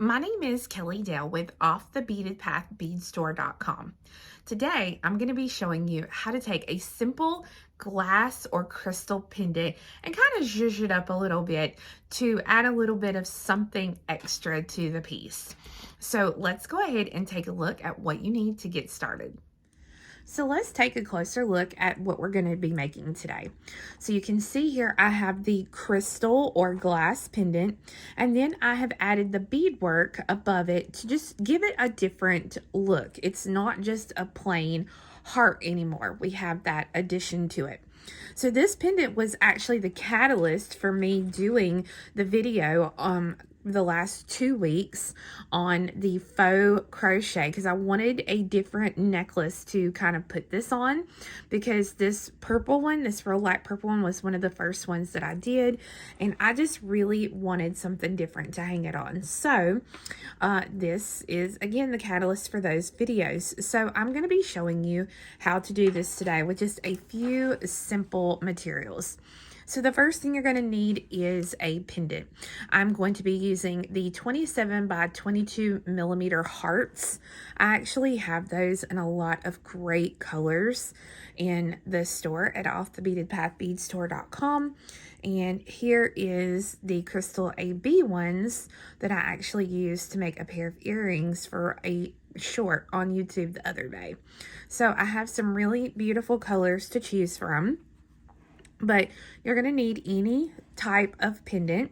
My name is Kelly Dale with offthebeadedpathbeadstore.com. Today, I'm going to be showing you how to take a simple glass or crystal pendant and kind of zhuzh it up a little bit to add a little bit of something extra to the piece. So let's go ahead and take a look at what you need to get started. So let's take a closer look at what we're going to be making today. So you can see here I have the crystal or glass pendant, and then I have added the beadwork above it to just give it a different look. It's not just a plain heart anymore. We have that addition to it. So this pendant was actually the catalyst for me doing the video the last 2 weeks on the faux crochet, because I wanted a different necklace to kind of put this on, because this purple one, this real light purple one, was one of the first ones that I did, and I just really wanted something different to hang it on. So this is again the catalyst for those videos. So I'm going to be showing you how to do this today with just a few simple materials. So the first thing you're going to need is a pendant. I'm going to be using the 27 by 22 millimeter hearts. I actually have those in a lot of great colors in the store at offthebeadedpathbeadstore.com. And here is the crystal AB ones that I actually used to make a pair of earrings for a short on YouTube the other day. So I have some really beautiful colors to choose from. But you're going to need any type of pendant.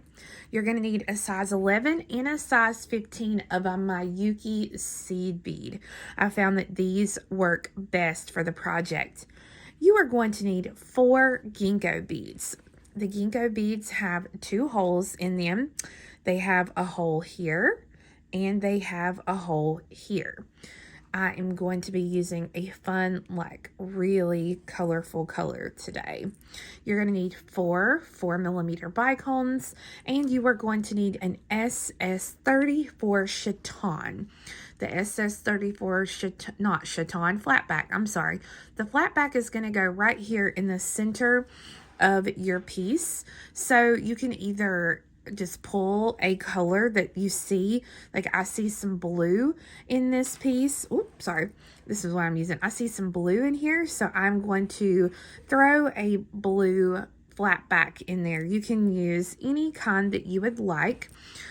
You're going to need a size 11 and a size 15 of a Miyuki Seed Bead. I found that these work best for the project. You are going to need 4 Ginko beads. The Ginko beads have 2 holes in them. They have a hole here and they have a hole here. I am going to be using a fun, like really colorful color today. You're going to need 4 4mm Bicones, and you are going to need an SS34 chaton. The SS34 not chaton, flatback, I'm sorry. The flatback is going to go right here in the center of your piece. So you can either just pull a color that you see, like I see some blue in this piece. Oops, sorry, this is what I'm using. I see some blue in here, so I'm going to throw a blue flat back in there. You can use any kind that you would like.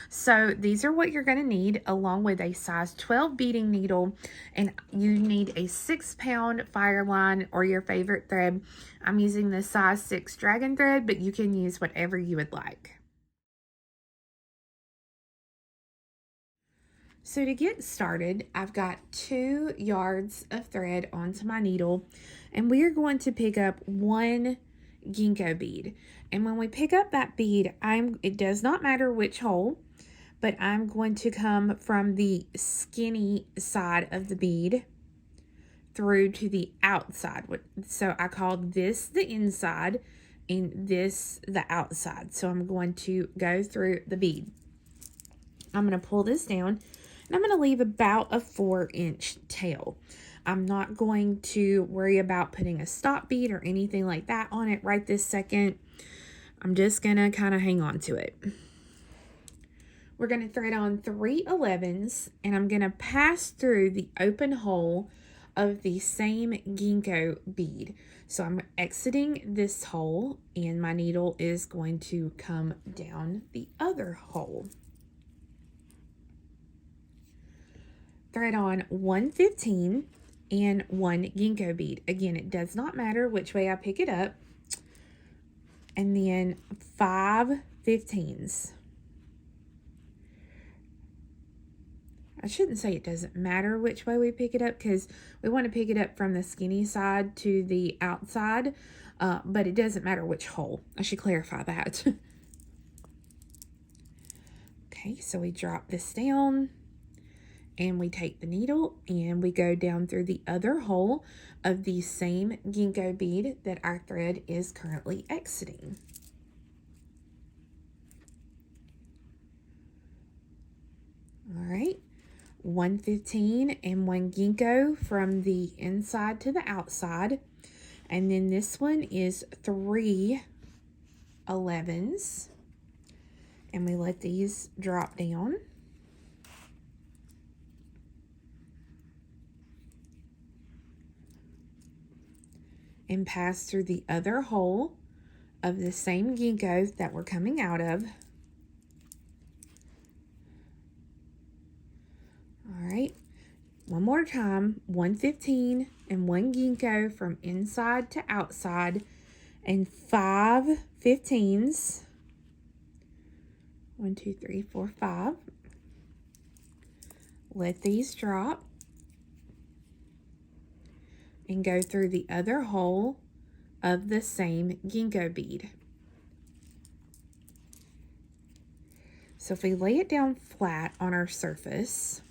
So these are what you're going to need, along with a size 12 beading needle, and you need a 6-pound fire line or your favorite thread. I'm using the size 6 dragon thread, but you can use whatever you would like. So to get started, I've got 2 yards of thread onto my needle, and we are going to pick up 1 Ginko bead. And when we pick up that bead, it does not matter which hole, but I'm going to come from the skinny side of the bead through to the outside. So I call this the inside and this the outside. So I'm going to go through the bead. I'm going to pull this down, and I'm going to leave about a 4-inch tail. I'm not going to worry about putting a stop bead or anything like that on it right this second. I'm just going to kind of hang on to it. We're going to thread on 3 11s, and I'm going to pass through the open hole of the same Ginko bead. So I'm exiting this hole, and my needle is going to come down the other hole. Thread on 1 15 and 1 Ginko bead. Again, it does not matter which way I pick it up. And then 5 15s. I shouldn't say it doesn't matter which way we pick it up, because we want to pick it up from the skinny side to the outside, but it doesn't matter which hole. I should clarify that. Okay, so we drop this down, and we take the needle and we go down through the other hole of the same Ginko bead that our thread is currently exiting. All right, 1 15 and 1 Ginko from the inside to the outside. And then this one is 3 11s. And we let these drop down. and pass through the other hole of the same ginkgo that we're coming out of. All right, one more time, 115 and 1 ginkgo from inside to outside, and 5 15s. 1 2 3 4 5. Let these drop and go through the other hole of the same Ginko bead. So if we lay it down flat on our surface,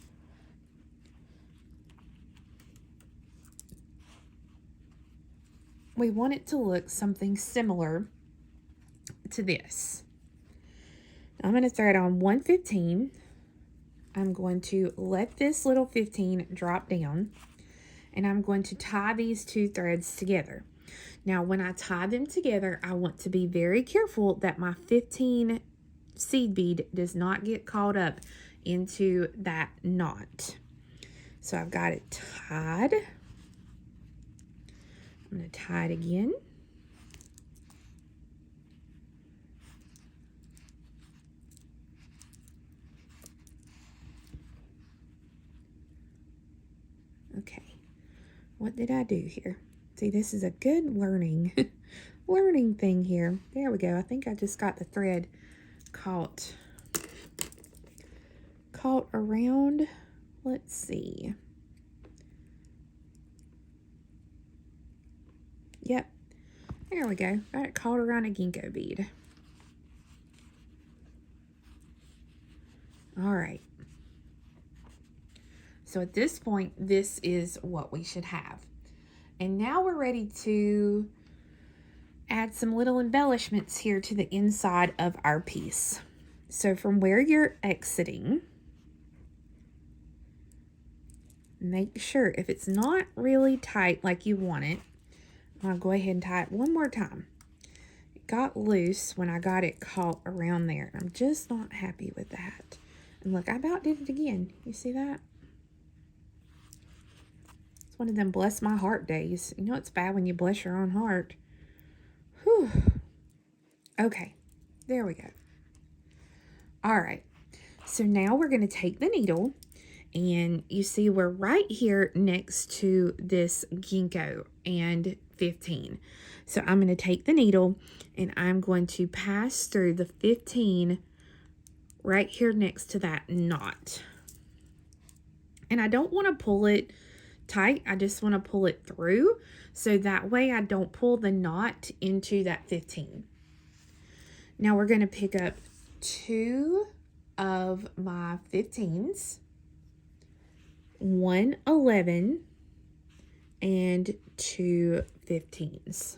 we want it to look something similar to this. I'm going to thread on 115. I'm going to let this little 15 drop down, and I'm going to tie these two threads together. Now, when I tie them together, I want to be very careful that my 15 seed bead does not get caught up into that knot. So I've got it tied. I'm going to tie it again. Okay, what did I do here? See, this is a good learning thing here. There we go. I think I just got the thread caught around. Let's see. Yep, there we go. Got it caught around a Ginko bead. All right. So at this point, this is what we should have. And now we're ready to add some little embellishments here to the inside of our piece. So from where you're exiting, make sure if it's not really tight like you want it, I'll go ahead and tie it one more time. It got loose when I got it caught around there. I'm just not happy with that. And look, I about did it again. You see that? It's one of them bless my heart days. You know it's bad when you bless your own heart. Whew. Okay, there we go. All right, so now we're going to take the needle, and you see we're right here next to this Ginko and 15. So I'm going to take the needle, and I'm going to pass through the 15 right here next to that knot. And I don't want to pull it tight. I just want to pull it through, so that way I don't pull the knot into that 15. Now we're going to pick up 2 of my 15s, 1 11, and 2 15s.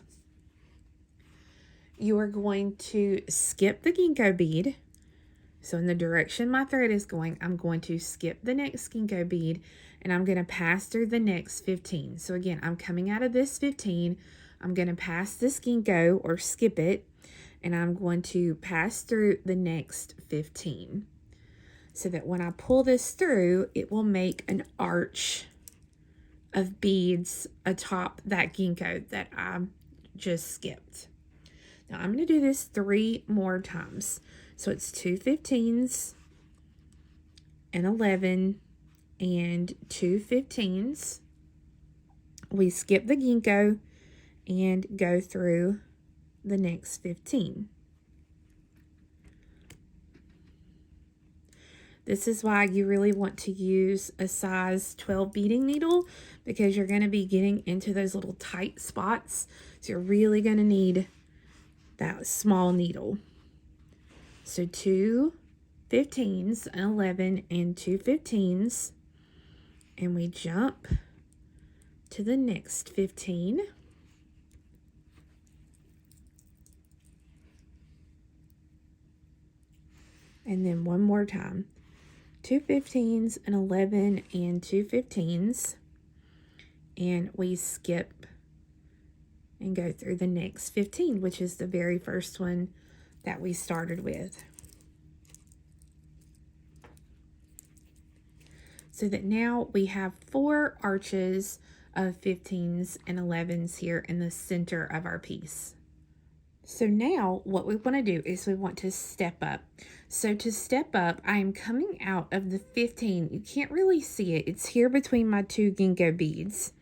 You are going to skip the Ginko bead. So in the direction my thread is going, I'm going to skip the next Ginko bead, and I'm going to pass through the next 15. So again, I'm coming out of this 15. I'm going to pass this Ginko or skip it, and I'm going to pass through the next 15. So that when I pull this through, it will make an arch of beads atop that Ginko that I just skipped. Now I'm going to do this 3 more times. So it's 2 15s, an 11, and 2 15s. We skip the Ginko and go through the next 15. This is why you really want to use a size 12 beading needle, because you're going to be getting into those little tight spots. So you're really going to need that small needle. So 2 15s, an 11, and 2 15s. And we jump to the next 15. And then one more time. 2 15s, an 11, and 2 15s. And we skip and go through the next 15, which is the very first one that we started with. So that now we have 4 arches of 15s and 11s here in the center of our piece. So now what we want to do is we want to step up. So to step up, I am coming out of the 15. You can't really see it. It's here between my two Ginko beads.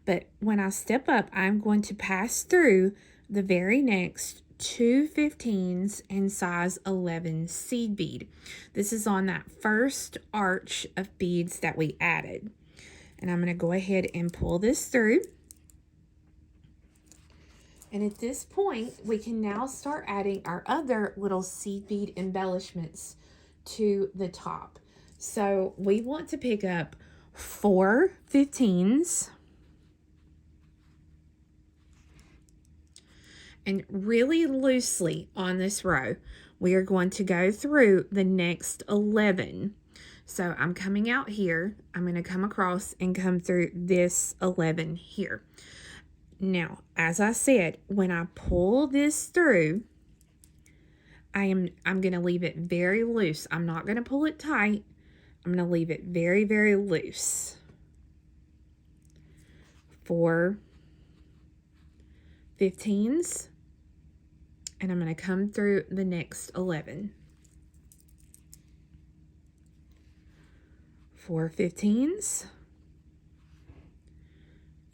But when I step up, I'm going to pass through the very next two 15s and size 11 seed bead. This is on that first arch of beads that we added. And I'm going to go ahead and pull this through. And at this point, we can now start adding our other little seed bead embellishments to the top. So we want to pick up 4 15s. And really loosely on this row, we are going to go through the next 11. So I'm coming out here. I'm going to come across and come through this 11 here. Now, as I said, when I pull this through, I'm going to leave it very loose. I'm not going to pull it tight. I'm going to leave it very, very loose. 4 15s. And I'm going to come through the next 11. 4 15s.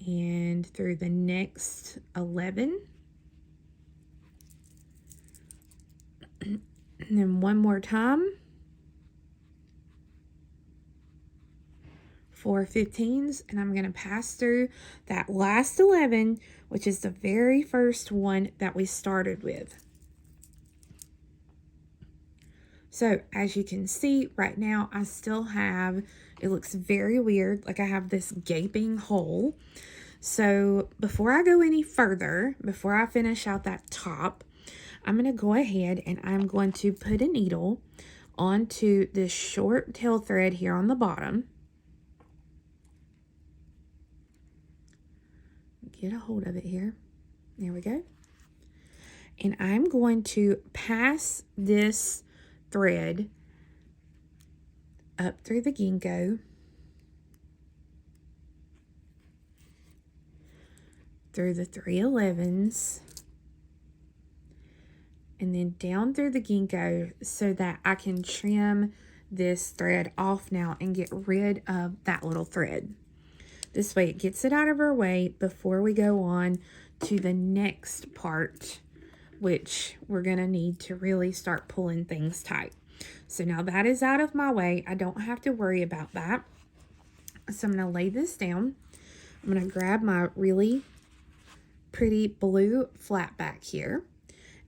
And through the next 11. And then one more time. 4 15s, and I'm going to pass through that last 11, which is the very first one that we started with. So as you can see right now, I still have, it looks very weird, like I have this gaping hole. So before I go any further, before I finish out that top, I'm going to go ahead and I'm going to put a needle onto this short tail thread here on the bottom. Get a hold of it here. There we go. And I'm going to pass this thread up through the Ginko, through the 3 11s, and then down through the Ginko so that I can trim this thread off now and get rid of that little thread. This way it gets it out of our way before we go on to the next part, which we're going to need to really start pulling things tight. So now that is out of my way. I don't have to worry about that. So I'm going to lay this down. I'm going to grab my really pretty blue flat back here,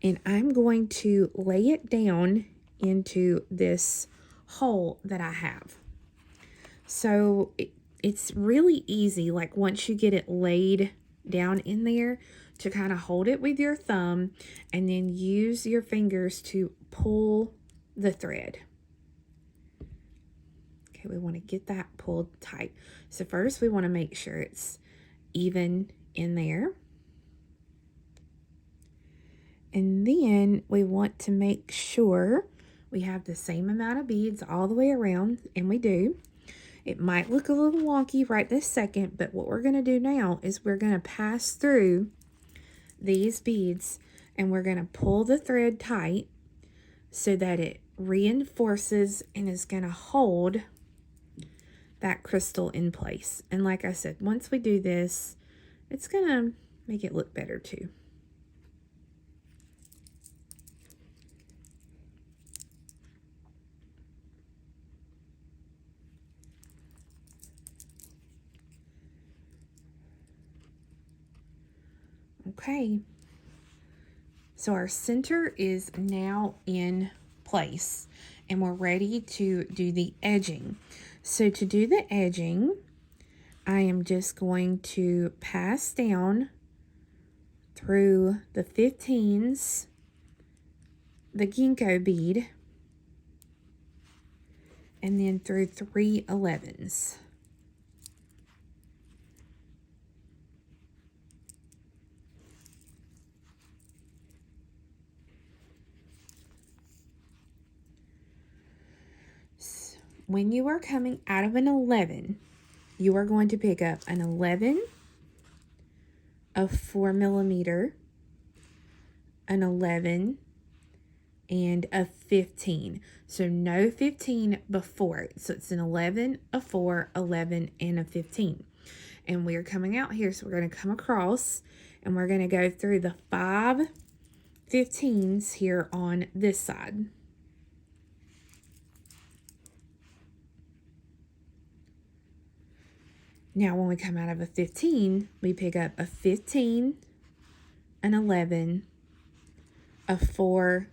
and I'm going to lay it down into this hole that I have. So it's really easy, like once you get it laid down in there, to kind of hold it with your thumb and then use your fingers to pull the thread. Okay, we want to get that pulled tight. So first we want to make sure it's even in there. And then we want to make sure we have the same amount of beads all the way around, and we do. It might look a little wonky right this second, but what we're going to do now is we're going to pass through these beads and we're going to pull the thread tight so that it reinforces and is going to hold that crystal in place. And like I said, once we do this, it's going to make it look better too. Okay, so our center is now in place and we're ready to do the edging. So to do the edging, I am just going to pass down through the 15s, the Ginko bead, and then through 3 11s. When you are coming out of an 11, you are going to pick up an 11, a 4mm, an 11, and a 15. So no 15 before it. So it's an 11, a 4, 11, and a 15. And we are coming out here, so we're going to come across and we're going to go through the 5 15s here on this side. Now when we come out of a 15, we pick up a 15, an 11, a 4,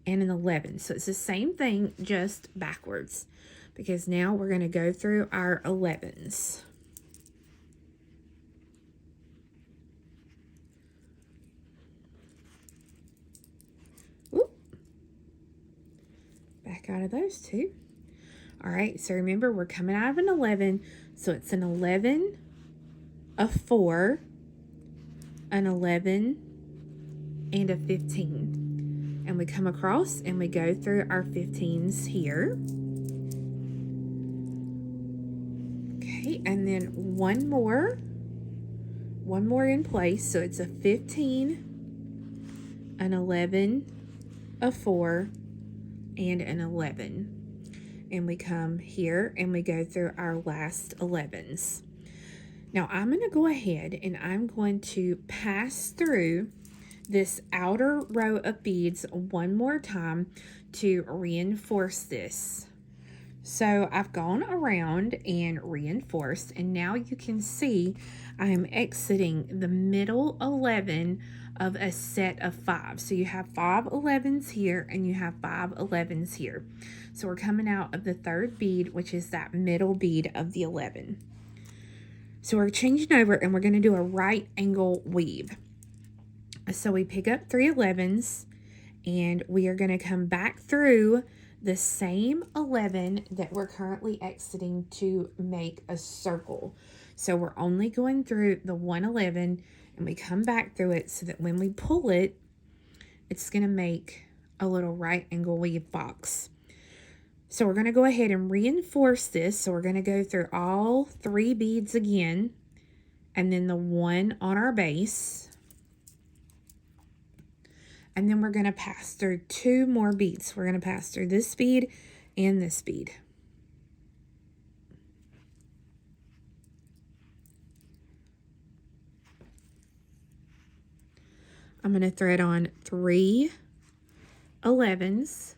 and an 11. So it's the same thing, just backwards, because now we're going to go through our 11s. Oop. Back out of those two. All right, so remember, we're coming out of an 11, so it's an 11, a 4, an 11, and a 15. And we come across and we go through our 15s here. Okay, and then one more in place, so it's a 15, an 11, a 4, and an 11. And we come here and we go through our last 11s. Now I'm going to go ahead and I'm going to pass through this outer row of beads one more time to reinforce this. So I've gone around and reinforced, and now you can see I am exiting the middle 11 of a set of 5. So you have 5 11s here and you have 5 11s here. So we're coming out of the 3rd bead, which is that middle bead of the 11. So we're changing over and we're going to do a right angle weave. So we pick up 3 11s and we are going to come back through the same 11 that we're currently exiting to make a circle. So we're only going through the 1 11 and we come back through it so that when we pull it, it's going to make a little right angle weave box. So we're going to go ahead and reinforce this. So we're going to go through all 3 beads again, and then the 1 on our base. And then we're going to pass through 2 more beads. We're going to pass through this bead and this bead. I'm going to thread on 3 11s.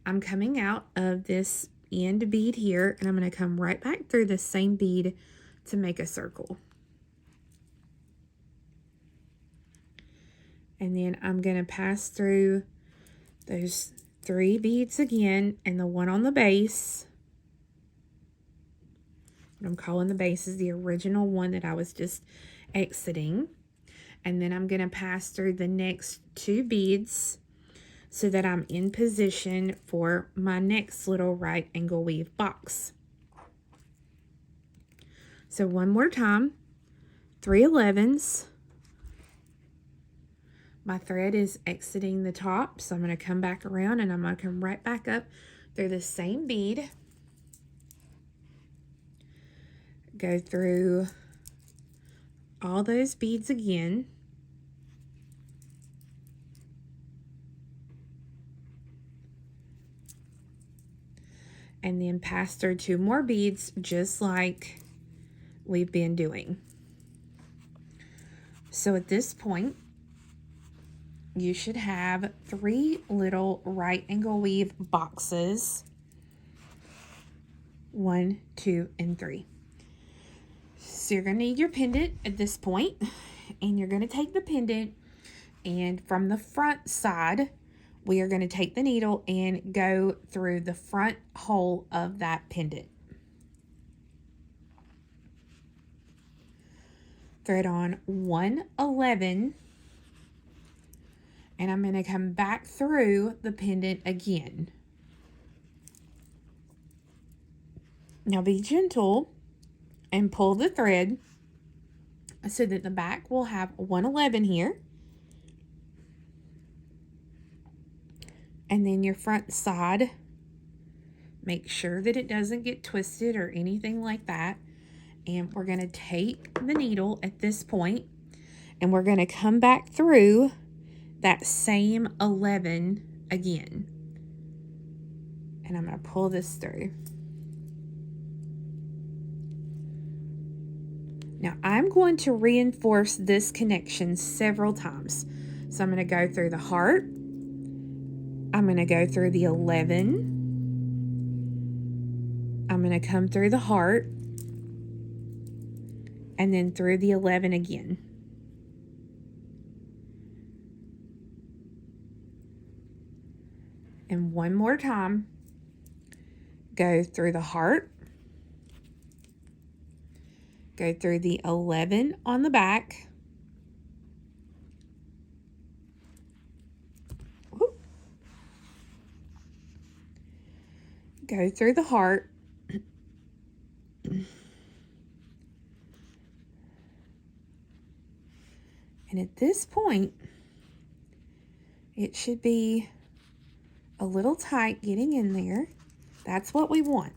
I'm coming out of this end bead here, and I'm going to come right back through the same bead to make a circle. And then I'm going to pass through those 3 beads again, and the 1 on the base. What I'm calling the base is the original one that I was just exiting. And then I'm going to pass through the next 2 beads so that I'm in position for my next little right angle weave box. So one more time, 3 11s. My thread is exiting the top, so I'm going to come back around and I'm going to come right back up through the same bead. Go through all those beads again. And then pass through 2 more beads just like we've been doing. So at this point, you should have 3 little right angle weave boxes. 1, 2, and 3. So you're going to need your pendant at this point, and you're going to take the pendant, and from the front side, we are going to take the needle and go through the front hole of that pendant. Thread on 1 11, and I'm going to come back through the pendant again. Now be gentle and pull the thread so that the back will have 1 11 here. And then your front side, make sure that it doesn't get twisted or anything like that. And we're going to take the needle at this point, and we're going to come back through that same 11 again. And I'm going to pull this through. Now I'm going to reinforce this connection several times. So I'm going to go through the heart. I'm going to go through the 11. I'm going to come through the heart. And then through the 11 again. And one more time. Go through the heart. Go through the 11 on the back. Whoop. Go through the heart. And at this point, it should be a little tight getting in there. That's what we want.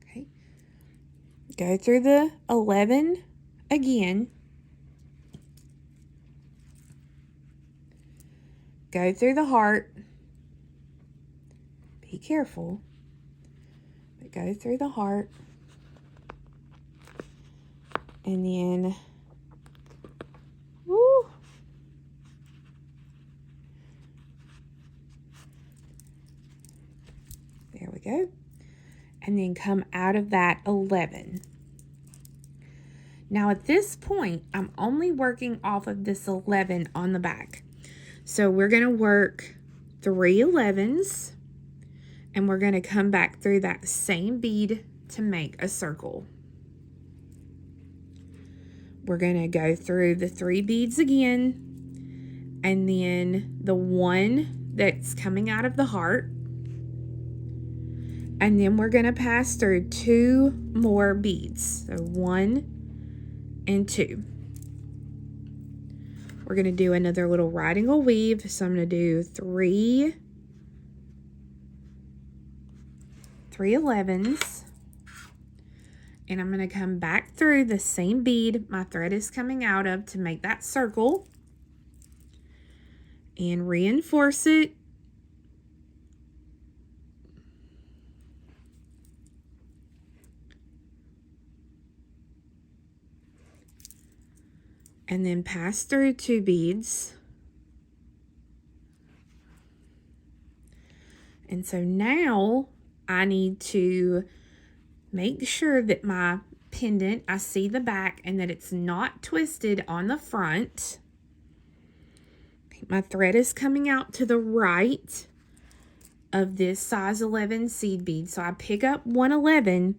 Okay. Go through the 11 again. Go through the heart. Be careful. But go through the heart. And then, woo. There we go. And then come out of that 11. Now at this point, I'm only working off of this 11 on the back. So we're going to work 3 11s, and we're going to come back through that same bead to make a circle. We're going to go through the 3 beads again, and then the one that's coming out of the heart. And then we're going to pass through 2 more beads. So 1 and 2. We're going to do another little right angle weave. So I'm going to do 3 11s. And I'm going to come back through the same bead my thread is coming out of to make that circle. And reinforce it. And then pass through 2 beads. And so now I need to make sure that my pendant, I see the back and that it's not twisted on the front. My thread is coming out to the right of this size 11 seed bead. So I pick up 111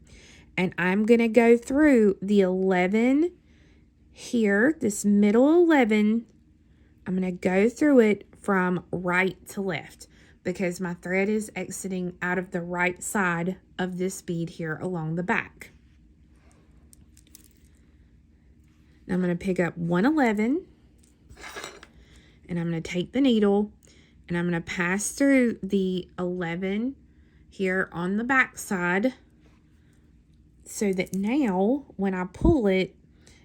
and I'm going to go through the 11 here, this middle 11. I'm going to go through it from right to left, because my thread is exiting out of the right side of this bead here along the back. Now I'm going to pick up 111, and I'm going to take the needle, and I'm going to pass through the 11 here on the back side, so that now when I pull it,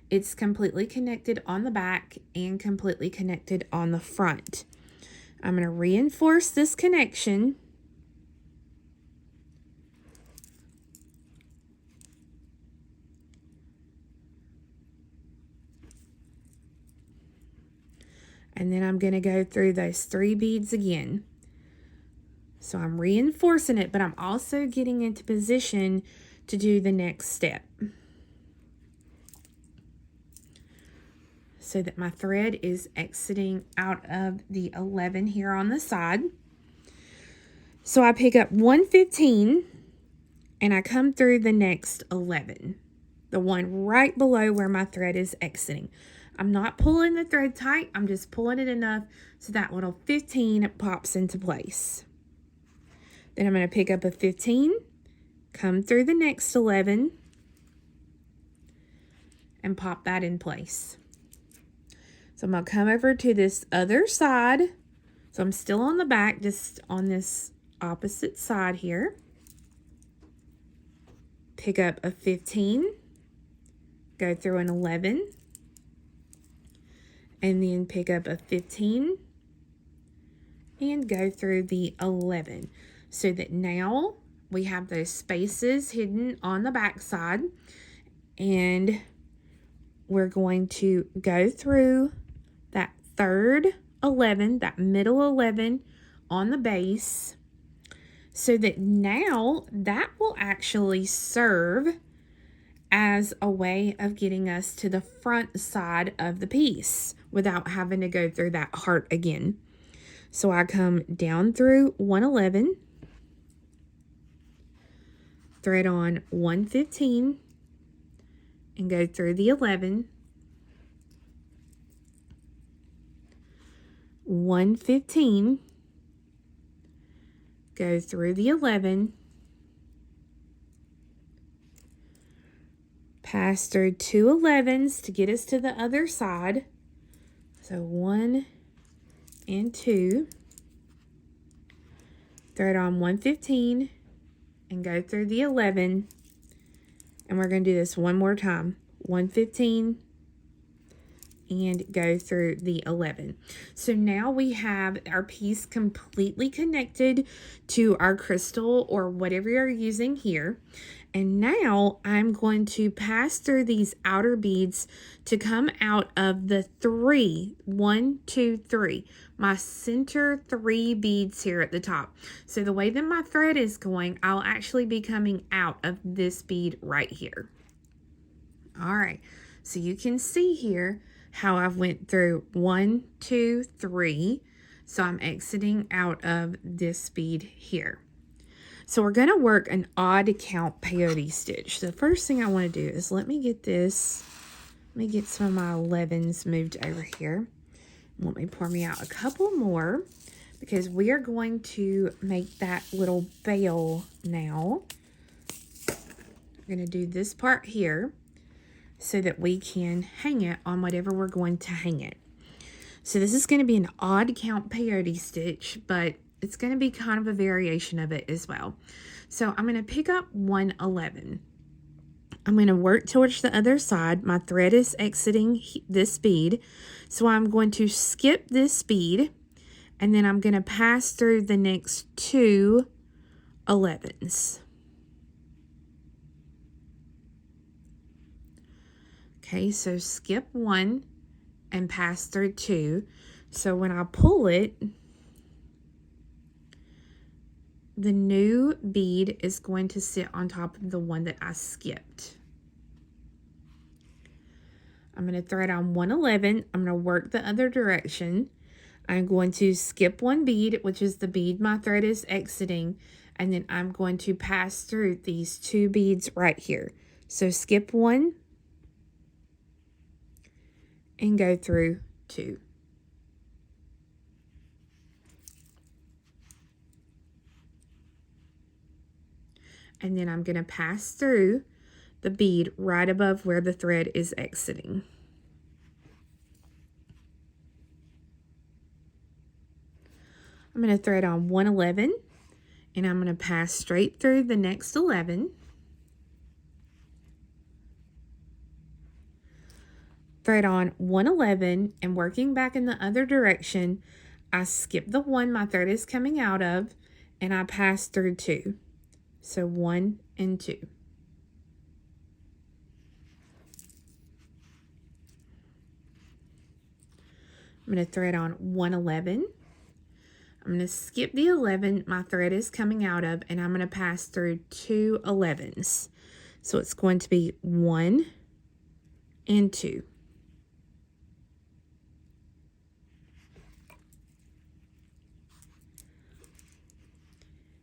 it's completely connected on the back and completely connected on the front. I'm going to reinforce this connection. And then I'm going to go through those 3 beads again. So I'm reinforcing it, but I'm also getting into position to do the next step, so that my thread is exiting out of the 11 here on the side. So I pick up 115 and I come through the next 11, the one right below where my thread is exiting. I'm not pulling the thread tight, I'm just pulling it enough so that little 15 pops into place. Then I'm going to pick up a 15, come through the next 11, and pop that in place. So I'm going to come over to this other side. So I'm still on the back, just on this opposite side here. pick up a 15, go through an 11, and then pick up a 15 and go through the 11, so that now we have those spaces hidden on the back side, and we're going to go through that third 11, that middle 11 on the base, so that now that will actually serve as a way of getting us to the front side of the piece without having to go through that heart again. So I come down through 111, thread on 115, and go through the 11, 115, go through the 11, pass through 2 11s to get us to the other side. So 1 and 2, thread on 115 and go through the 11, and we're going to do this one more time. 115 and go through the 11. So now we have our piece completely connected to our crystal or whatever you're using here. And now I'm going to pass through these outer beads to come out of the 3, 1, 2, 3, my center 3 beads here at the top. So the way that my thread is going, I'll actually be coming out of this bead right here. All right, so you can see here how I've went through 1, 2, 3. So I'm exiting out of this bead here. So we're going to work an odd count peyote stitch. The first thing I want to do is let me get some of my 11s moved over here. Let me pour me out a couple more because we are going to make that little bell now. We're going to do this part here so that we can hang it on whatever we're going to hang it. So this is going to be an odd count peyote stitch, but it's going to be kind of a variation of it as well. So I'm going to pick up 111. I'm going to work towards the other side. My thread is exiting this bead. So I'm going to skip this bead, and then I'm going to pass through the next 2 11s. Okay, so skip 1 and pass through 2. So when I pull it, the new bead is going to sit on top of the one that I skipped. I'm going to thread on 111. I'm going to work the other direction. I'm going to skip 1 bead, which is the bead my thread is exiting, and then I'm going to pass through these 2 beads right here. So skip 1 and go through 2. And then I'm going to pass through the bead right above where the thread is exiting. I'm going to thread on 111, and I'm going to pass straight through the next 11. Thread on 111, and working back in the other direction, I skip the one my thread is coming out of, and I pass through 2. So 1 and 2. I'm going to thread on 111. I'm going to skip the 11 my thread is coming out of, and I'm going to pass through 2 11s. So it's going to be 1 and 2.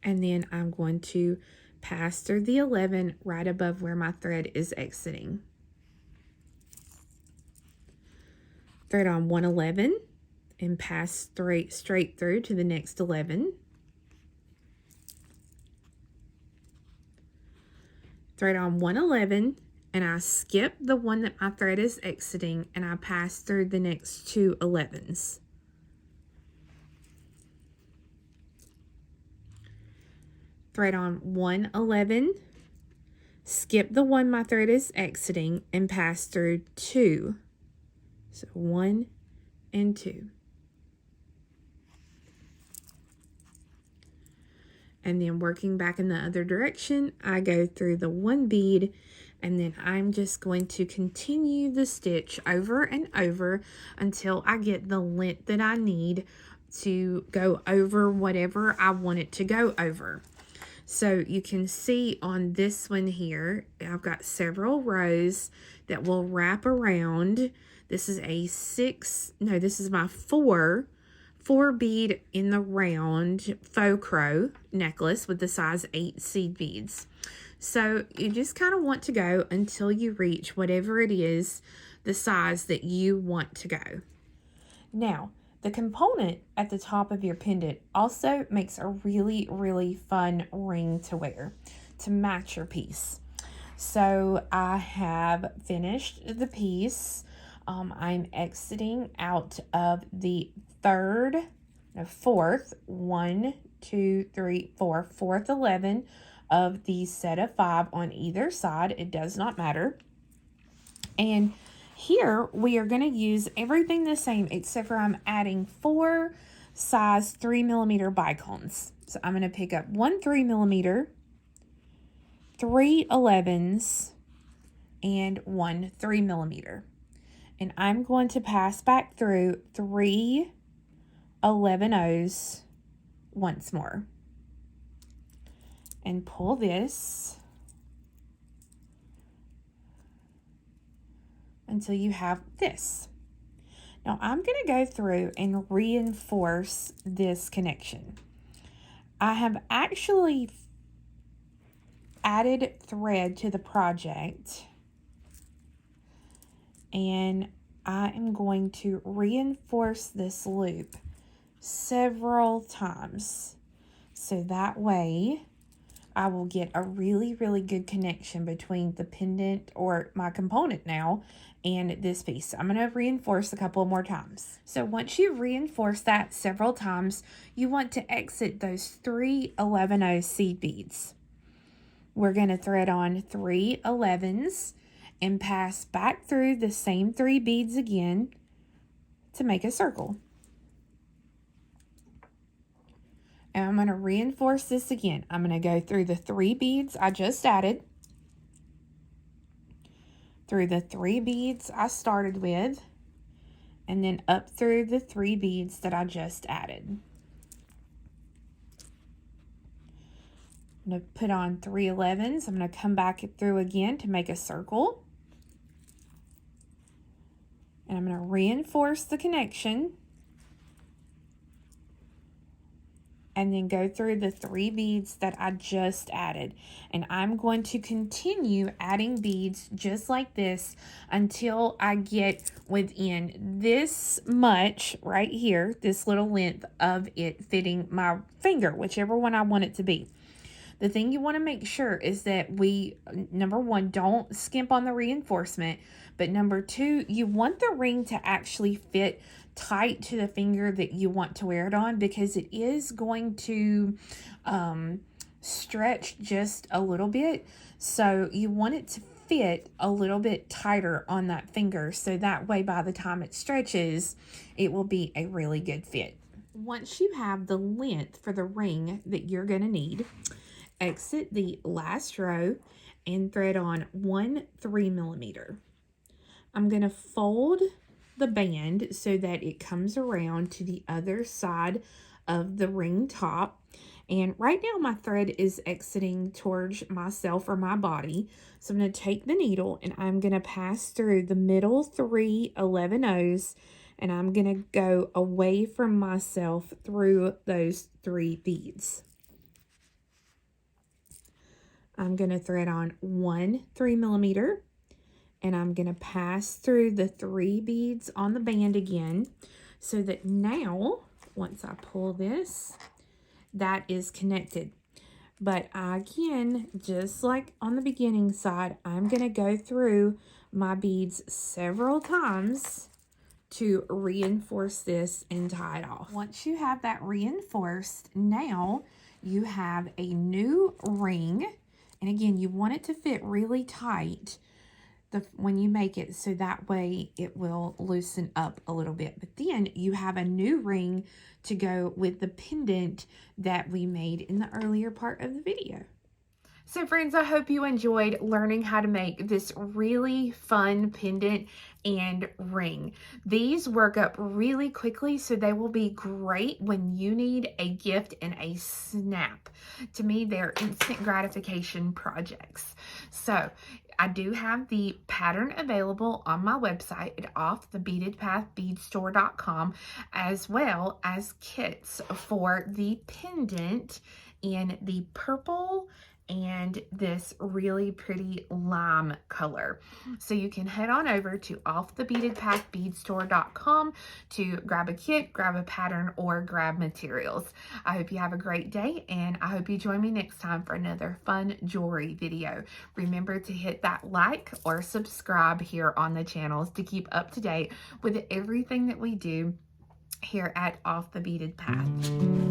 And then I'm going to pass through the 11 right above where my thread is exiting. Thread on 111 and pass straight through to the next 11. Thread on 111, and I skip the one that my thread is exiting, and I pass through the next 2 11s. Thread on 111, skip the one my thread is exiting and pass through 2. So 1 and 2. And then working back in the other direction, I go through the 1 bead, and then I'm just going to continue the stitch over and over until I get the length that I need to go over whatever I want it to go over. So you can see on this one here, I've got several rows that will wrap around. This is this is my 4 bead in the round faux crow necklace with the size 8 seed beads. So you just kind of want to go until you reach whatever it is, the size that you want to go. Now, the component at the top of your pendant also makes a really, really fun ring to wear to match your piece. So I have finished the piece. I'm exiting out of the fourth 11 of the set of 5 on either side. It does not matter. And here we are going to use everything the same except for I'm adding 4 size 3mm bicones. So I'm going to pick up 1 3mm, 3 11s, and 1 3mm. And I'm going to pass back through 3 11/0s once more. And pull this until you have this. Now I'm going to go through and reinforce this connection. I have actually added thread to the project, and I am going to reinforce this loop several times so that way I will get a really, really good connection between the pendant, or my component now, and this piece. I'm going to reinforce a couple more times. So once you reinforce that several times, you want to exit those 3 11/0 seed beads. We're going to thread on 3 11s and pass back through the same 3 beads again to make a circle. And I'm going to reinforce this again. I'm going to go through the 3 beads I just added, through the 3 beads I started with, and then up through the 3 beads that I just added. I'm going to put on 3 11s. I'm going to come back through again to make a circle. And I'm going to reinforce the connection. And then go through the 3 beads that I just added. And I'm going to continue adding beads just like this until I get within this much right here, this little length of it fitting my finger, whichever one I want it to be. The thing you want to make sure is that we, number 1, don't skimp on the reinforcement, but number 2, you want the ring to actually fit tight to the finger that you want to wear it on, because it is going to stretch just a little bit. So you want it to fit a little bit tighter on that finger, so that way by the time it stretches, it will be a really good fit. Once you have the length for the ring that you're going to need, exit the last row and thread on 1 3mm. I'm going to fold the band so that it comes around to the other side of the ring top. And right now my thread is exiting towards myself or my body. So I'm going to take the needle and I'm going to pass through the middle 3 11/0s, and I'm going to go away from myself through those 3 beads. I'm going to thread on 1 3mm, and I'm going to pass through the 3 beads on the band again, so that now, once I pull this, that is connected. But again, just like on the beginning side, I'm going to go through my beads several times to reinforce this and tie it off. Once you have that reinforced, now you have a new ring And again, you want it to fit really tight when you make it, so that way it will loosen up a little bit. But then you have a new ring to go with the pendant that we made in the earlier part of the video. So friends, I hope you enjoyed learning how to make this really fun pendant and ring. These work up really quickly, so they will be great when you need a gift in a snap. To me, they're instant gratification projects. So I do have the pattern available on my website at offthebeadedpathbeadstore.com, as well as kits for the pendant in the purple and this really pretty lime color. So you can head on over to offthebeadedpathbeadstore.com to grab a kit, grab a pattern, or grab materials. I hope you have a great day, and I hope you join me next time for another fun jewelry video. Remember to hit that like or subscribe here on the channels to keep up to date with everything that we do here at Off the Beaded Path.